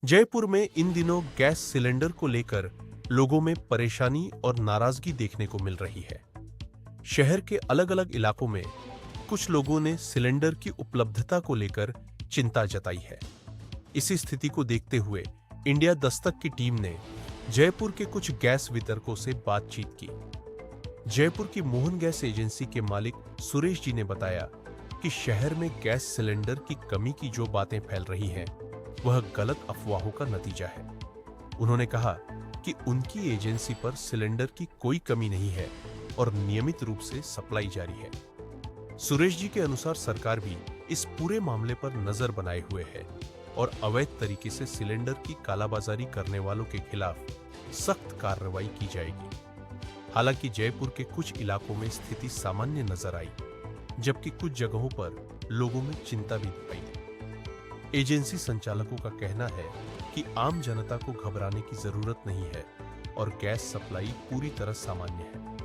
जयपुर में इन दिनों gas cylinder को लेकर लोगों में परेशानी और नाराजगी देखने को मिल रही है। शहर के अलग-अलग इलाकों में कुछ लोगों ने सिलेंडर की उपलब्धता को लेकर चिंता जताई है। इसी स्थिति को देखते हुए इंडिया दस्तक की टीम ने जयपुर के कुछ गैस वितरकों से बातचीत की। जयपुर की मोहन गैस एजेंसी के मालिक सुरेश जी ने बताया कि शहर में गैस सिलेंडर की कमी की जो बातें फैल रही हैं, वह गलत अफवाहों का नतीजा है। उन्होंने कहा कि उनकी एजेंसी पर सिलेंडर की कोई कमी नहीं है और नियमित रूप से सप्लाई जारी है। सुरेश जी के अनुसार सरकार भी इस पूरे मामले पर नजर बनाए हुए है और अवैध तरीके से सिलेंडर की कालाबाजारी करने वालों के खिलाफ सख्त कार्रवाई की जाएगी। हालांकि जयपुर के कुछ इलाकों में स्थिति सामान्य नजर आई, जबकि कुछ जगहों पर लोगों में चिंता भी दिखाई दी। एजेंसी संचालकों का कहना है कि आम जनता को घबराने की जरूरत नहीं है और गैस सप्लाई पूरी तरह सामान्य है।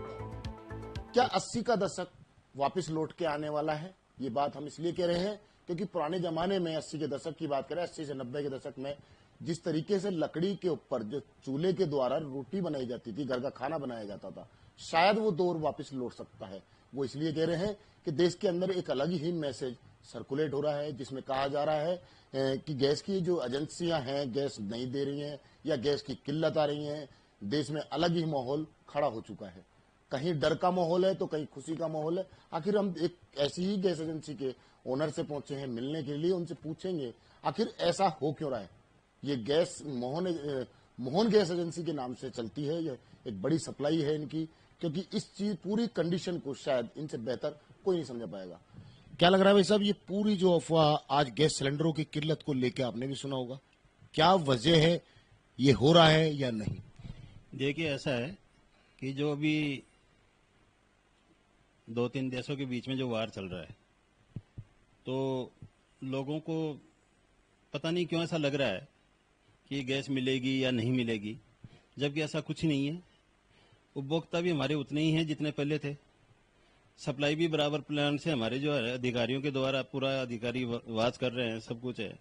क्या 80 का दशक वापस लौट के आने वाला है? ये बात हम इसलिए कह रहे हैं क्योंकि पुराने जमाने में 80 के दशक की बात करें, 80 से 90 के दशक में जिस तरीके से लकड़ी के ऊपर जो चूल्हे के द्वारा रोटी बनाई जाती थी, घर का खाना बनाया जाता था, शायद वो दौर वापस लौट सकता है। वो इसलिए कह रहे हैं कि देश के अंदर एक अलग ही मैसेज सर्कुलेट हो रहा है, जिसमें कहा जा रहा है कि गैस की जो एजेंसियां हैं गैस नहीं दे रही हैं या गैस की किल्लत आ रही है। देश में अलग ही माहौल खड़ा हो चुका है। कहीं डर का माहौल है तो कहीं खुशी का माहौल है। आखिर हम एक ऐसी ही गैस एजेंसी के ओनर से पहुंचे हैं मिलने के लिए, उनसे पूछेंगे आखिर ऐसा हो क्यों रहा है। ये गैस मोहन गैस एजेंसी के नाम से चलती है, ये एक बड़ी सप्लाई है इनकी, क्योंकि इस चीज पूरी कंडीशन को शायद इनसे बेहतर कोई नहीं समझ पाएगा। क्या लग रहा है भाई साहब, ये पूरी जो अफवाह आज गैस सिलेंडरों की किल्लत को लेकर आपने भी सुना होगा, क्या वजह है, ये हो रहा है या नहीं? देखिए, ऐसा है कि जो अभी 2-3 देशों के बीच में जो वार चल रहा है, तो लोगों को पता नहीं क्यों ऐसा लग रहा है कि गैस मिलेगी या नहीं मिलेगी, जबकि ऐसा कुछ नहीं है। उपभोक्ता भी हमारे उतने ही हैं जितने पहले थे। सप्लाई भी बराबर प्लान से हमारे जो है अधिकारियों के द्वारा पूरा अधिकारी वाच कर रहे हैं, सब कुछ है,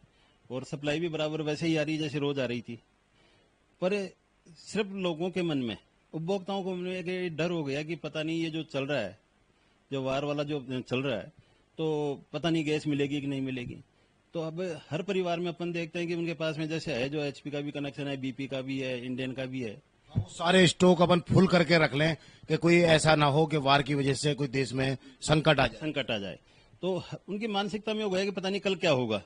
और सप्लाई भी बराबर वैसे ही आ रही जैसे रोज आ रही थी। पर सिर्फ लोगों के मन में, उपभोक्ताओं के मन में एक डर हो गया कि पता नहीं ये जो चल रहा है, जो वार वाला जो चल रहा है, तो पता नहीं गैस मिलेगी कि नहीं मिलेगी। तो अब हर परिवार में अपन देखते हैं कि उनके पास में जैसे है, जो एचपी का भी कनेक्शन है, बीपी का भी है, इंडियन का भी है। सारे स्टॉक अपन फुल करके रख लें कि कोई ऐसा ना हो कि वार की वजह से कोई देश में संकट आ जाए। तो उनकी मानसिकता में हो गया कि पता नहीं कल क्या होगा,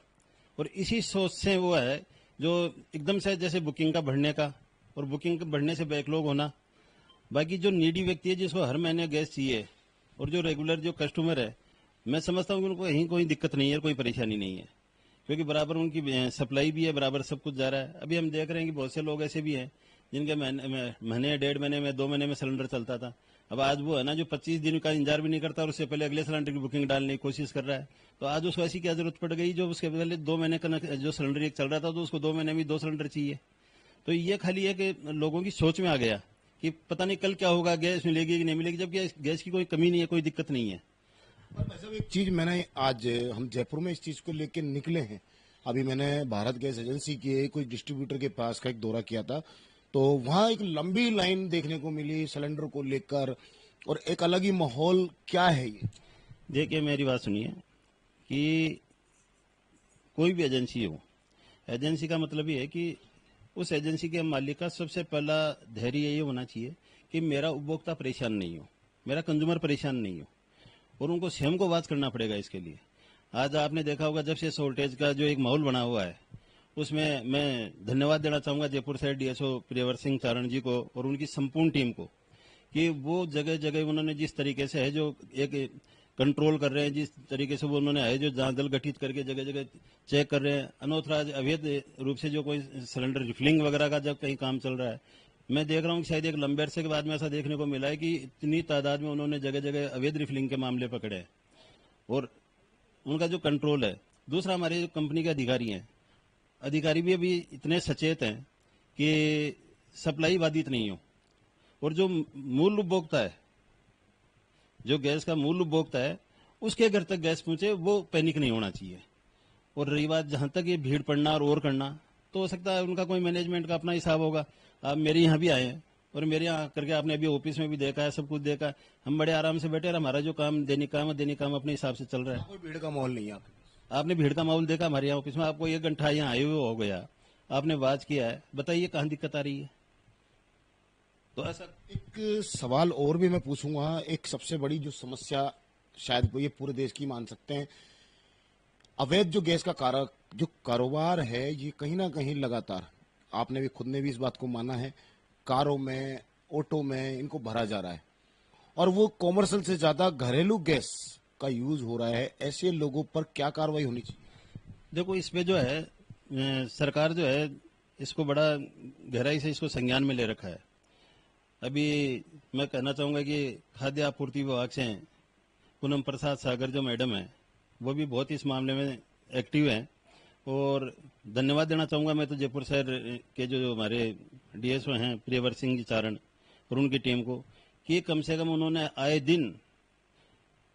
और इसी सोच से वो है जो एकदम से जैसे बुकिंग का बढ़ने का, और बुकिंग बढ़ने से बैकलॉग होना। बाकी जो नीडी व्यक्ति है जिसको हर महीने गैस चाहिए, और जो रेगुलर जो कस्टमर है, मैं समझता हूँ कि उनको कहीं कोई दिक्कत नहीं है, कोई परेशानी नहीं है, क्योंकि बराबर उनकी सप्लाई भी है, बराबर सब कुछ जा रहा है। अभी हम देख रहे हैं कि बहुत से लोग ऐसे भी हैं जिनके महीने 1.5 महीने में 2 महीने में सिलेंडर चलता था। अब आज वो है ना जो 25 दिन का इंतजार भी नहीं करता और उससे पहले अगले सिलेंडर की बुकिंग डालने की कोशिश कर रहा है। तो आज उसको ऐसी क्या जरूरत पड़ गई, जो उसके पहले 2 महीने का जो सिलेंडर एक चल रहा था, तो उसको 2 महीने में 2 सिलेंडर चाहिए। तो ये खाली है कि लोगों की सोच में आ गया कि पता नहीं कल क्या होगा, गैस मिलेगी कि नहीं मिलेगी, जबकि गैस की कोई कमी नहीं है, कोई दिक्कत नहीं है। वैसे एक चीज मैंने आज, हम जयपुर में इस चीज को लेकर निकले हैं। अभी मैंने भारत गैस एजेंसी के कोई डिस्ट्रीब्यूटर के पास का एक दौरा किया था, तो वहां एक लंबी लाइन देखने को मिली सिलेंडर को लेकर, और एक अलग ही माहौल। क्या है ये? देखिए, मेरी बात सुनिए कि कोई भी एजेंसी हो, एजेंसी का मतलब ये है कि उस एजेंसी के मालिक का सबसे पहला धैर्य ये होना चाहिए कि मेरा उपभोक्ता परेशान नहीं हो, मेरा कंज्यूमर परेशान नहीं हो, और उनको स्वयं को बात करना पड़ेगा इसके लिए। आज आपने देखा होगा जब से शॉर्टेज का जो एक माहौल बना हुआ है, उसमें मैं धन्यवाद देना चाहूंगा जयपुर शहर डीएसओ प्रियवर सिंह चारण जी को और उनकी संपूर्ण टीम को, कि वो जगह जगह उन्होंने जिस तरीके से है जो एक कंट्रोल कर रहे हैं, जिस तरीके से वो उन्होंने है जो जांच दल गठित करके जगह जगह चेक कर रहे हैं। अनऑथराइज अवैध रूप से जो कोई सिलेंडर रिफिलिंग वगैरह का जब कहीं काम चल रहा है, मैं देख रहा हूँ कि शायद एक लंबे अरसे के बाद में ऐसा देखने को मिला है कि इतनी तादाद में उन्होंने जगह जगह अवैध रिफिलिंग के मामले पकड़े हैं, और उनका जो कंट्रोल है। दूसरा, हमारे जो कंपनी के अधिकारी हैं, अधिकारी भी अभी इतने सचेत हैं कि सप्लाई बाधित नहीं हो, और जो मूल उपभोक्ता है, जो गैस का मूल उपभोक्ता है, उसके घर तक गैस पहुंचे, वो पैनिक नहीं होना चाहिए। और रही बात जहां तक ये भीड़ पड़ना और करना, तो हो सकता है उनका कोई मैनेजमेंट का अपना हिसाब होगा। आप मेरे यहाँ भी आए हैं और मेरे यहाँ करके आपने अभी ऑफिस में भी देखा है, सब कुछ देखा है। हम बड़े आराम से बैठे और हमारा जो काम दैनिक काम अपने हिसाब से चल रहा है। कोई भीड़ का माहौल नहीं है आपके पास। आपने भीड़ का माहौल देखा हमारे यहाँ ऑफिस में, आपको 1 घंटा यहाँ आए हुए हो गया, आपने वाच किया है, बताइए कहाँ दिक्कत आ रही है? तो ऐसा एक सवाल और भी मैं पूछूंगा। एक सबसे बड़ी जो समस्या शायद वो ये पूरे देश की मान सकते हैं, अवैध जो गैस का जो कारोबार है, ये कहीं ना कहीं लगातार, आपने भी खुद ने भी इस बात को माना है, कारों में, ऑटो में इनको भरा जा रहा है और वो कॉमर्शियल से ज्यादा घरेलू गैस का यूज हो रहा है। ऐसे लोगों पर क्या कार्रवाई होनी चाहिए? देखो, इसमें जो है सरकार जो है इसको बड़ा गहराई से इसको संज्ञान में ले रखा है। अभी मैं कहना चाहूंगा कि खाद्य आपूर्ति विभाग से पूनम प्रसाद सागर जो मैडम है, वो भी बहुत इस मामले में एक्टिव हैं और धन्यवाद देना चाहूंगा मैं तो जयपुर शहर के जो हमारे डीएसओ हैं प्रियवर सिंह जी चारण और उनकी टीम को, कि कम से कम उन्होंने आए दिन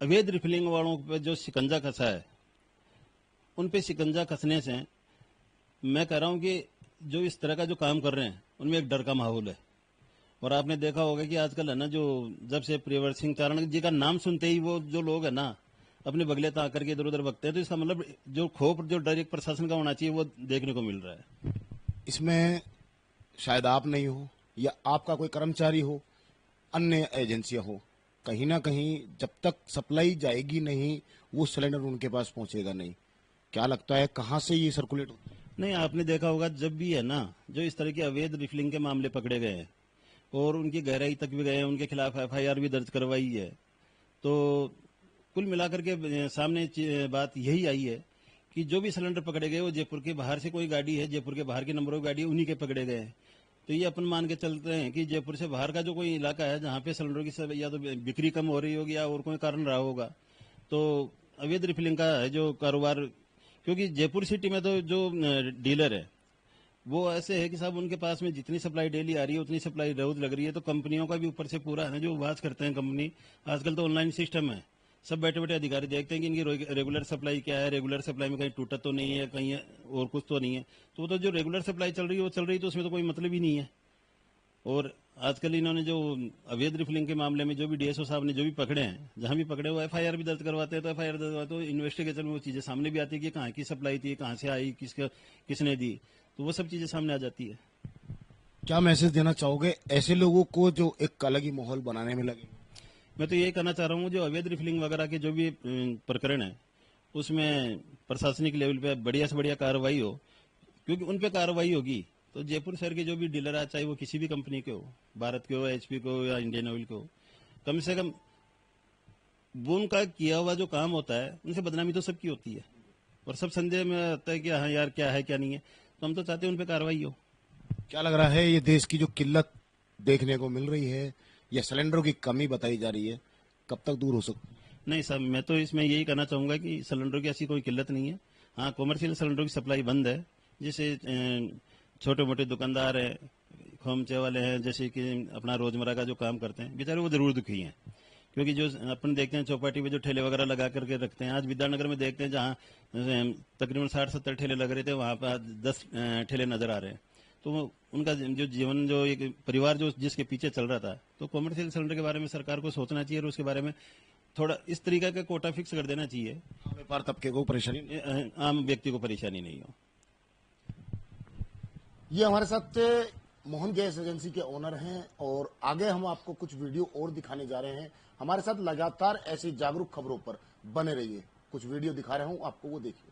अवैध रिफिलिंग वालों पर जो शिकंजा कसा है, उन पे शिकंजा कसने से मैं कह रहा हूं कि जो इस तरह का जो काम कर रहे हैं उनमें एक डर का माहौल है। और आपने देखा होगा कि आजकल है ना, जो जब से प्रियवर सिंह चारण जी का नाम सुनते ही वो जो लोग है ना अपने बगले ताक करके इधर उधर भगते हैं, तो इसका मतलब जो खौफ जो डर एक प्रशासन का होना चाहिए वो देखने को मिल रहा है। इसमें शायद आप नहीं हो या आपका कोई कर्मचारी हो, अन्य एजेंसियां हो, कहीं ना कहीं जब तक सप्लाई जाएगी नहीं वो सिलेंडर उनके पास पहुंचेगा नहीं। क्या लगता है कहां से ये सर्कुलेट होता है? नहीं, आपने देखा होगा जब भी है ना जो इस तरह के अवैध रिफिलिंग के मामले पकड़े गए हैं और उनकी गहराई तक भी गए हैं, उनके खिलाफ एफआईआर भी दर्ज करवाई है, तो कुल मिलाकर के सामने बात यही आई है कि जो भी सिलेंडर पकड़े गए वो जयपुर के बाहर से कोई गाड़ी है, जयपुर के बाहर के नंबरों की गाड़ी है, उन्हीं के पकड़े गए हैं। तो ये अपन मान के चलते हैं कि जयपुर से बाहर का जो कोई इलाका है जहाँ पे सिलेंडरों की या तो बिक्री कम हो रही होगी या और कोई कारण रहा होगा, तो अवैध रिफिलिंग का है जो कारोबार। क्योंकि जयपुर सिटी में तो जो डीलर है वो ऐसे है कि साहब उनके पास में जितनी सप्लाई डेली आ रही है उतनी सप्लाई रोज लग रही है, तो कंपनियों का भी ऊपर से पूरा है जो वाच करते हैं कंपनी। आजकल तो ऑनलाइन सिस्टम है, सब बैठे बैठे अधिकारी देखते हैं कि इनकी रेगुलर सप्लाई क्या है, रेगुलर सप्लाई में कहीं टूटा तो नहीं है, कहीं और कुछ तो नहीं है। तो वो तो जो रेगुलर सप्लाई चल रही है वो चल रही है, तो उसमें तो कोई मतलब ही नहीं है। और आजकल इन्होंने जो अवैध रिफिलिंग के मामले में जो भी डीएसओ साहब ने जो भी पकड़े हैं, जहां भी पकड़े वो एफआईआर भी दर्ज करवाते हैं, तो एफआईआर दर्ज करवाते तो इन्वेस्टिगेशन में वो चीजें सामने भी आती है कि कहाँ की सप्लाई थी, कहाँ से आई, किसने दी, तो वो सब चीजें सामने आ जाती है। क्या मैसेज देना चाहोगे ऐसे लोगों को जो एक अलग ही माहौल बनाने में लगे? मैं तो यही कहना चाह रहा हूँ, जो अवैध रिफिलिंग वगैरह के जो भी प्रकरण है उसमें प्रशासनिक लेवल पे बढ़िया से बढ़िया कार्रवाई हो, क्योंकि उन पे कार्रवाई होगी तो जयपुर शहर के जो भी डीलर है, चाहे वो किसी भी कंपनी के हो, भारत के हो, एचपी को या इंडियन ऑयल के हो, कम से कम वो उनका किया हुआ जो काम होता है उनसे बदनामी तो सबकी होती है और सब संदेह में आता है कि हाँ यार क्या है क्या नहीं है, तो हम तो चाहते हैं उन पे कार्रवाई हो। क्या लग रहा है ये देश की जो किल्लत देखने को मिल रही है या सिलेंडरों की कमी बताई जा रही है, कब तक दूर हो सकती? नहीं साहब, मैं तो इसमें यही कहना चाहूंगा कि सिलेंडरों की ऐसी कोई किल्लत नहीं है। हाँ, कॉमर्शियल सिलेंडरों की सप्लाई बंद है, जैसे छोटे मोटे दुकानदार हैं, खोमचे वाले हैं, जैसे कि अपना रोजमर्रा का जो काम करते हैं, बेचारे वो जरूर दुखी हैं। क्योंकि जो अपन देखते हैं चौपाटी पे जो ठेले वगैरह लगा करके रखते हैं, आज विद्यानगर में देखते हैं जहाँ तकरीबन 60-70 ठेले लग रहे थे वहां पर 10 ठेले नजर आ रहे हैं। तो उनका जो जीवन, जो एक परिवार जो जिसके पीछे चल रहा था, तो कॉमर्शियल सिलेंडर के बारे में सरकार को सोचना चाहिए और उसके बारे में थोड़ा इस तरीके का कोटा फिक्स कर देना चाहिए, व्यापार तबके को परेशानी, आम व्यक्ति को परेशानी नहीं हो। ये हमारे साथ मोहन गैस एजेंसी के ओनर हैं और आगे हम आपको कुछ वीडियो और दिखाने जा रहे हैं। हमारे साथ लगातार ऐसी जागरूक खबरों पर बने रहिए। कुछ वीडियो दिखा रहा हूं आपको, वो देखिए।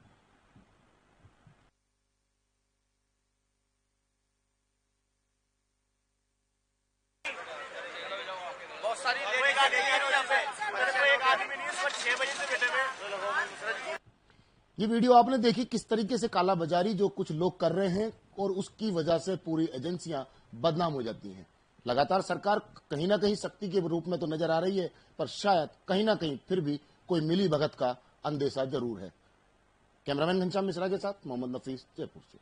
बहुत सारी ये वीडियो आपने देखी किस तरीके से कालाबाजारी जो कुछ लोग कर रहे हैं और उसकी वजह से पूरी एजेंसियां बदनाम हो जाती हैं। लगातार सरकार कहीं ना कहीं सख्ती के रूप में तो नजर आ रही है, पर शायद कहीं ना कहीं फिर भी कोई मिली भगत का अंदेशा जरूर है। कैमरामैन घनश्याम मिश्रा के साथ मोहम्मद नफीस, जयपुर से।